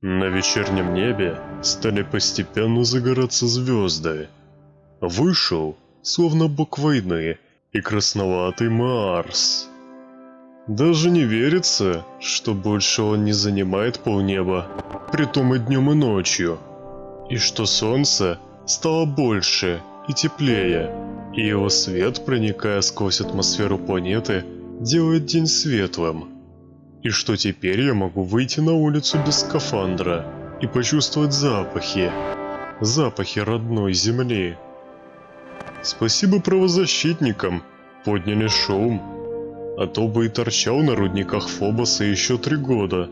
На вечернем небе стали постепенно загораться звезды. Вышел, словно бог войны, и красноватый Марс. Даже не верится, что больше он не занимает полнеба, притом и днем, и ночью. И что солнце стало больше и теплее, и его свет, проникая сквозь атмосферу планеты, делает день светлым. И что теперь я могу выйти на улицу без скафандра и почувствовать запахи родной земли. Спасибо правозащитникам, подняли шум, а то бы и торчал на рудниках Фобоса еще 3 года.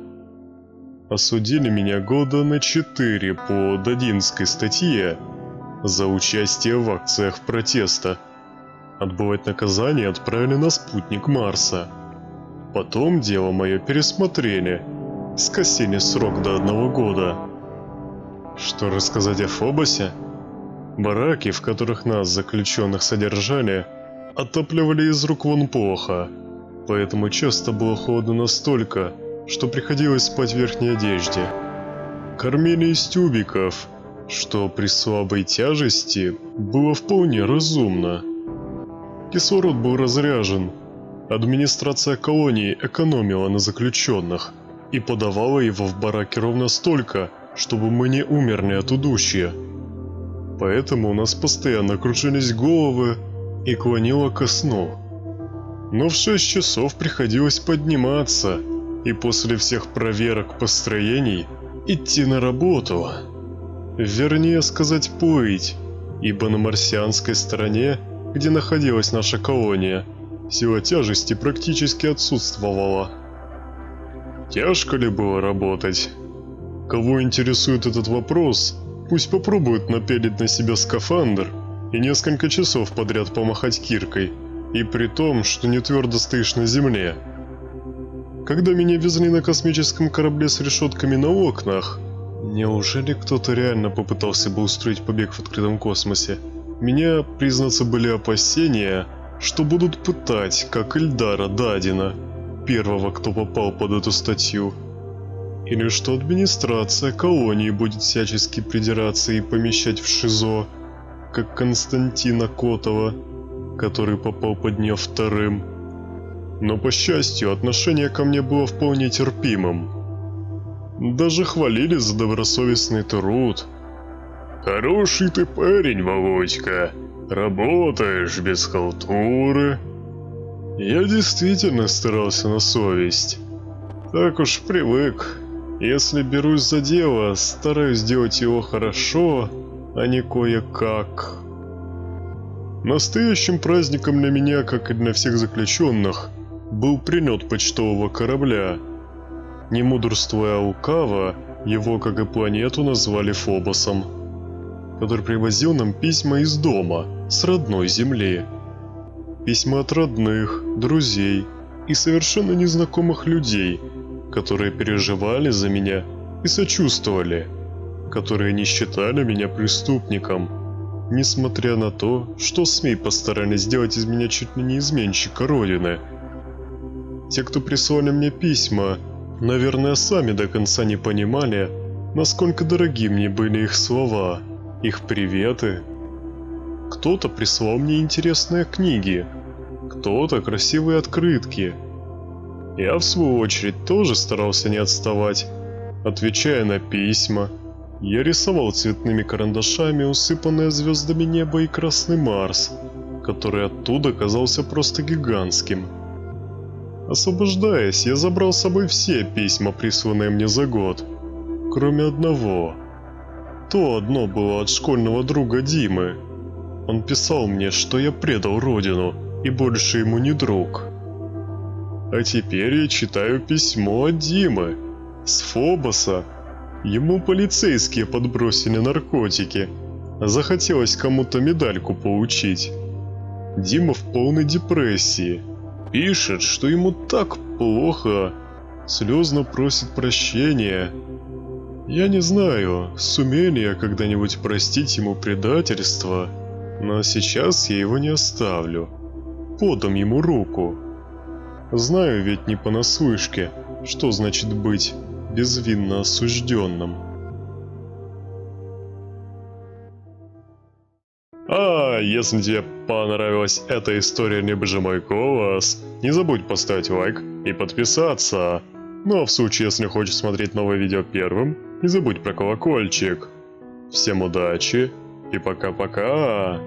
Осудили меня года на 4 по Додинской статье за участие в акциях протеста. Отбывать наказание отправили на спутник Марса. Потом дело мое пересмотрели, скосили срок до 1 года. Что рассказать о Фобосе? Бараки, в которых нас, заключенных, содержали, отапливали из рук вон плохо, поэтому часто было холодно настолько, что приходилось спать в верхней одежде. Кормили из тюбиков, что при слабой тяжести было вполне разумно. Кислород был разряжен. Администрация колонии экономила на заключенных и подавала его в бараки ровно столько, чтобы мы не умерли от удушья. Поэтому у нас постоянно кружились головы и клонило ко сну. Но в 6 часов приходилось подниматься и после всех проверок построений идти на работу. Вернее сказать, плыть, ибо на марсианской стороне, где находилась наша колония, сила тяжести практически отсутствовала. Тяжко ли было работать? Кого интересует этот вопрос, пусть попробует напялить на себя скафандр и несколько часов подряд помахать киркой, и при том, что не твердо стоишь на земле. Когда меня везли на космическом корабле с решетками на окнах, неужели кто-то реально попытался бы устроить побег в открытом космосе? Меня, признаться, были опасения, что будут пытать, как Ильдара Дадина, первого, кто попал под эту статью. Или что администрация колонии будет всячески придираться и помещать в ШИЗО, как Константина Котова, который попал под нее 2-м. Но, по счастью, отношение ко мне было вполне терпимым. Даже хвалили за добросовестный труд. «Хороший ты парень, Володька. Работаешь без халтуры». Я действительно старался на совесть. Так уж привык. Если берусь за дело, стараюсь делать его хорошо, а не кое-как. Настоящим праздником для меня, как и для всех заключенных, был прилет почтового корабля. Не мудрствуя лукаво, его, как и планету, назвали Фобосом, который привозил нам письма из дома, с родной земли. Письма от родных, друзей и совершенно незнакомых людей, которые переживали за меня и сочувствовали, которые не считали меня преступником, несмотря на то, что СМИ постарались сделать из меня чуть ли не изменщика Родины. Те, кто прислали мне письма, наверное, сами до конца не понимали, насколько дороги мне были их слова, их приветы. Кто-то прислал мне интересные книги, кто-то красивые открытки. Я, в свою очередь, тоже старался не отставать, отвечая на письма. Я рисовал цветными карандашами усыпанное звездами небо и красный Марс, который оттуда казался просто гигантским. Освобождаясь, я забрал с собой все письма, присланные мне за год, кроме одного. То одно было от школьного друга Димы. Он писал мне, что я предал родину и больше ему не друг. А теперь я читаю письмо от Димы, с Фобоса. Ему полицейские подбросили наркотики. Захотелось кому-то медальку получить. Дима в полной депрессии. Пишет, что ему так плохо. Слезно просит прощения. Я не знаю, сумею ли я когда-нибудь простить ему предательство, но сейчас я его не оставлю. Подам ему руку. Знаю ведь не понаслышке, что значит быть безвинно осужденным. Если тебе понравилась эта история «Не бежи мой голос», не забудь поставить лайк и подписаться. Ну а в случае, если хочешь смотреть новые видео первым, не забудь про колокольчик. Всем удачи и пока-пока!